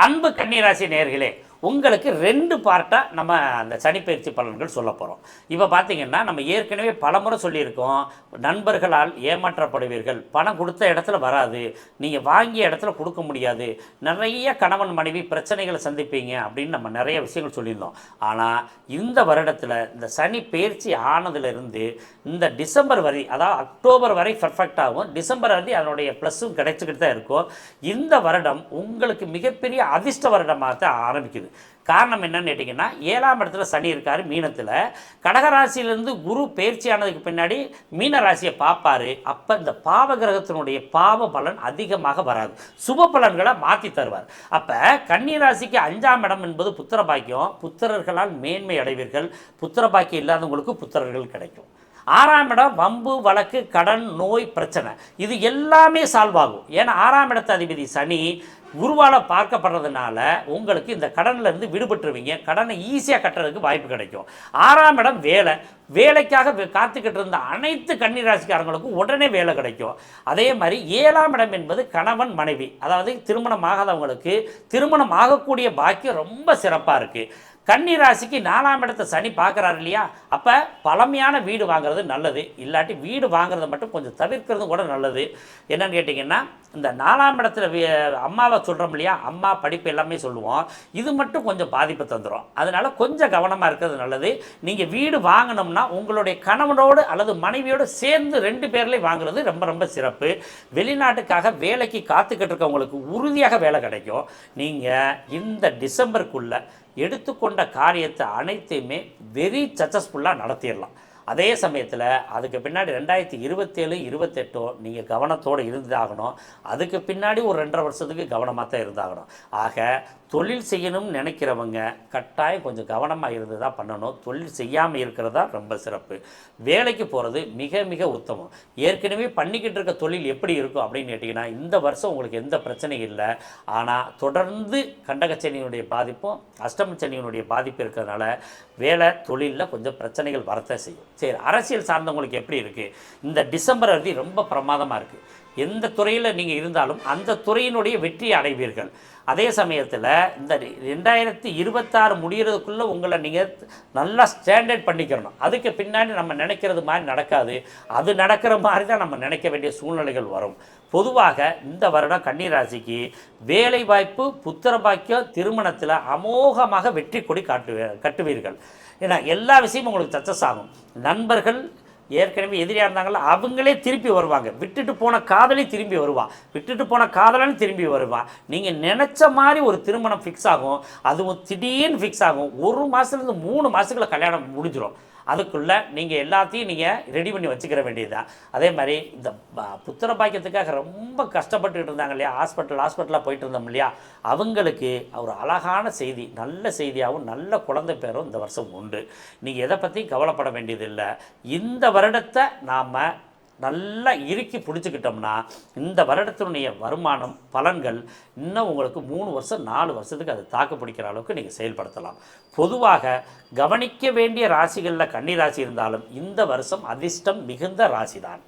அன்பு கன்னிராசி நேயர்களே, உங்களுக்கு 2 பார்ட்டாக நம்ம அந்த சனிப்பெயர்ச்சி பலன்கள் சொல்ல போகிறோம். இப்போ பார்த்தீங்கன்னா, நம்ம ஏற்கனவே பலமுறை சொல்லியிருக்கோம். நண்பர்களால் ஏமாற்றப்படுவீர்கள். பணம் கொடுத்த இடத்துல வராது. நீங்கள் வாங்கிய இடத்துல கொடுக்க முடியாது. நிறைய கணவன் மனைவி பிரச்சனைகளை சந்திப்பீங்க அப்படின்னு நம்ம நிறைய விஷயங்கள் சொல்லியிருந்தோம். ஆனால் இந்த வருடத்தில் இந்த சனி பெயர்ச்சி ஆனதுலேருந்து இந்த டிசம்பர் வரை, அதாவது அக்டோபர் வரை பர்ஃபெக்டாகவும், டிசம்பர் வரை அதனுடைய ப்ளஸ்ஸும் கிடைச்சிக்கிட்டு தான் இருக்கும். இந்த வருடம் உங்களுக்கு மிகப்பெரிய அதிர்ஷ்ட வருடமாக தான் ஆரம்பிக்குது. காரணம் என்னன்னு கேட்டிங்கன்னா, 7ஆம் இடத்துல சனி இருக்கார் மீனத்தில். கடகராசியிலேருந்து குரு பயிற்சி ஆனதுக்கு பின்னாடி மீன ராசியை பார்ப்பார். அப்போ இந்த பாவ கிரகத்தினுடைய பாவ பலன் அதிகமாக வராது, சுப பலன்களை மாற்றி தருவார். அப்போ கன்னிராசிக்கு 5ஆம் இடம் என்பது புத்திர பாக்கியம். புத்திரர்களால் மேன்மை அடைவீர்கள். புத்திர பாக்கியம் இல்லாதவங்களுக்கு புத்திரர்கள் கிடைக்கும். 6ஆம் இடம் வம்பு வழக்கு கடன் நோய் பிரச்சனை இது எல்லாமே சால்வ் ஆகும். ஏன்னா 6ஆம் இடத்து அதிபதி சனி குருவால் பார்க்கப்படுறதுனால உங்களுக்கு இந்த கடன்லேருந்து விடுபட்டுருவீங்க. கடனை ஈஸியாக கட்டுறதுக்கு வாய்ப்பு கிடைக்கும். 6ஆம் இடம் வேலைக்காக காத்துக்கிட்டு இருந்த அனைத்து கன்னிராசிக்காரங்களுக்கும் உடனே வேலை கிடைக்கும். அதே மாதிரி 7ஆம் இடம் என்பது கணவன் மனைவி, அதாவது திருமணம் ஆகாதவங்களுக்கு திருமணம் ஆகக்கூடிய பாக்கியம் ரொம்ப சிறப்பாக இருக்குது. கன்னிராசிக்கு 4ஆம் இடத்தை சனி பார்க்குறாரு இல்லையா, அப்போ பழமையான வீடு வாங்குறது நல்லது. இல்லாட்டி வீடு வாங்குறத மட்டும் கொஞ்சம் தவிர்க்கிறது கூட நல்லது. என்னன்னு கேட்டிங்கன்னா, இந்த 4ஆம் இடத்துல அம்மாவை சொல்கிறோம் இல்லையா, அம்மா படிப்பு எல்லாமே சொல்லுவோம். இது மட்டும் கொஞ்சம் பாதிப்பு தந்துடும். அதனால் கொஞ்சம் கவனமாக இருக்கிறது நல்லது. நீங்கள் வீடு வாங்கினோம்னா உங்களுடைய கணவனோடு அல்லது மனைவியோடு சேர்ந்து 2 பேர்லேயும் வாங்குறது ரொம்ப ரொம்ப சிறப்பு. வெளிநாட்டுக்காக வேலைக்கு காத்துக்கிட்டு இருக்கவங்களுக்கு உறுதியாக வேலை கிடைக்கும். நீங்கள் இந்த டிசம்பருக்குள்ளே எடுத்துக்கொண்ட காரியத்தை அனைத்தையுமே வெரி சக்ஸஸ்ஃபுல்லாக நடத்திடலாம். அதே சமயத்தில் அதுக்கு பின்னாடி 2027, 28 நீங்கள் கவனத்தோடு இருந்தாகணும். அதுக்கு பின்னாடி ஒரு 2.5 வருஷத்துக்கு கவனமாக தான் இருந்தாகணும். ஆக தொழில் செய்யணும்னு நினைக்கிறவங்க கட்டாயம் கொஞ்சம் கவனமாக இருந்து தான் பண்ணணும். தொழில் செய்யாமல் இருக்கிறதா ரொம்ப சிறப்பு. வேலைக்கு போகிறது மிக மிக உத்தமம். ஏற்கனவே பண்ணிக்கிட்டு இருக்க தொழில் எப்படி இருக்கும் அப்படின்னு கேட்டிங்கன்னா, இந்த வருஷம் உங்களுக்கு எந்த பிரச்சனையும் இல்லை. ஆனால் தொடர்ந்து கண்டகச்சனியினுடைய பாதிப்பும் அஷ்டமச்சனியினுடைய பாதிப்பு இருக்கிறதுனால வேலை தொழிலில் கொஞ்சம் பிரச்சனைகள் வரத்தான் செய்யும். சரி, அரசியல் சார்ந்தவங்களுக்கு எப்படி இருக்குது? இந்த டிசம்பர் வரை ரொம்ப பிரமாதமாக இருக்குது. எந்த துறையில் நீங்கள் இருந்தாலும் அந்த துறையினுடைய வெற்றி அடைவீர்கள். அதே சமயத்தில் இந்த 2026 முடிகிறதுக்குள்ளே உங்களை நீங்கள் நல்லா ஸ்டாண்டர்ட் பண்ணிக்கிறணும். அதுக்கு பின்னாடி நம்ம நினைக்கிறது மாதிரி நடக்காது. அது நடக்கிற மாதிரி தான் நம்ம நினைக்க வேண்டிய சூழ்நிலைகள் வரும். பொதுவாக இந்த வருடம் கன்னிராசிக்கு வேலை வாய்ப்பு, புத்திர பாக்கியம், திருமணத்தில் அமோகமாக வெற்றி கொடி கட்டுவீர்கள். ஏன்னா எல்லா விஷயமும் உங்களுக்கு சக்ஸஸ் ஆகும். நண்பர்கள் ஏற்கனவே எதிரியாக இருந்தாங்களோ அவங்களே திருப்பி வருவாங்க. விட்டுட்டு போன காதலி திரும்பி வருவான், விட்டுட்டு போன காதலன் திரும்பி வருவான். நீங்கள் நினச்ச மாதிரி ஒரு திருமணம் ஃபிக்ஸ் ஆகும். அதுவும் திடீர்னு ஃபிக்ஸ் ஆகும். 1 மாதத்துலேருந்து 3 மாதத்துக்குள்ள கல்யாணம் முடிஞ்சிடும். அதுக்குள்ளே நீங்கள் எல்லாத்தையும் நீங்கள் ரெடி பண்ணி வச்சுக்கிற வேண்டியது தான். அதே மாதிரி இந்த புத்திர பாக்கியத்துக்காக ரொம்ப கஷ்டப்பட்டுக்கிட்டு இருந்தாங்க இல்லையா, ஹாஸ்பிட்டலாக போயிட்டு இருந்தோம் இல்லையா, அவங்களுக்கு ஒரு அழகான செய்தி, நல்ல செய்தியாகவும் நல்ல குழந்தை பேரும் இந்த வருஷம் உண்டு. நீங்கள் எதை பற்றியும் கவலைப்பட வேண்டியதில்லை. இந்த வருடத்தை நாம் நல்லா இறுக்கி பிடிச்சிக்கிட்டோம்னா இந்த வருடத்தினுடைய வருமானம் பலன்கள் இன்னும் உங்களுக்கு 3 வருஷம் 4 வருஷத்துக்கு அது தாக்கு பிடிக்கிற அளவுக்கு நீங்கள் செயல்படுத்தலாம். பொதுவாக கவனிக்க வேண்டிய ராசிகளில் கன்னி ராசி இருந்தாலும் இந்த வருஷம் அதிர்ஷ்டம் மிகுந்த ராசி தான்.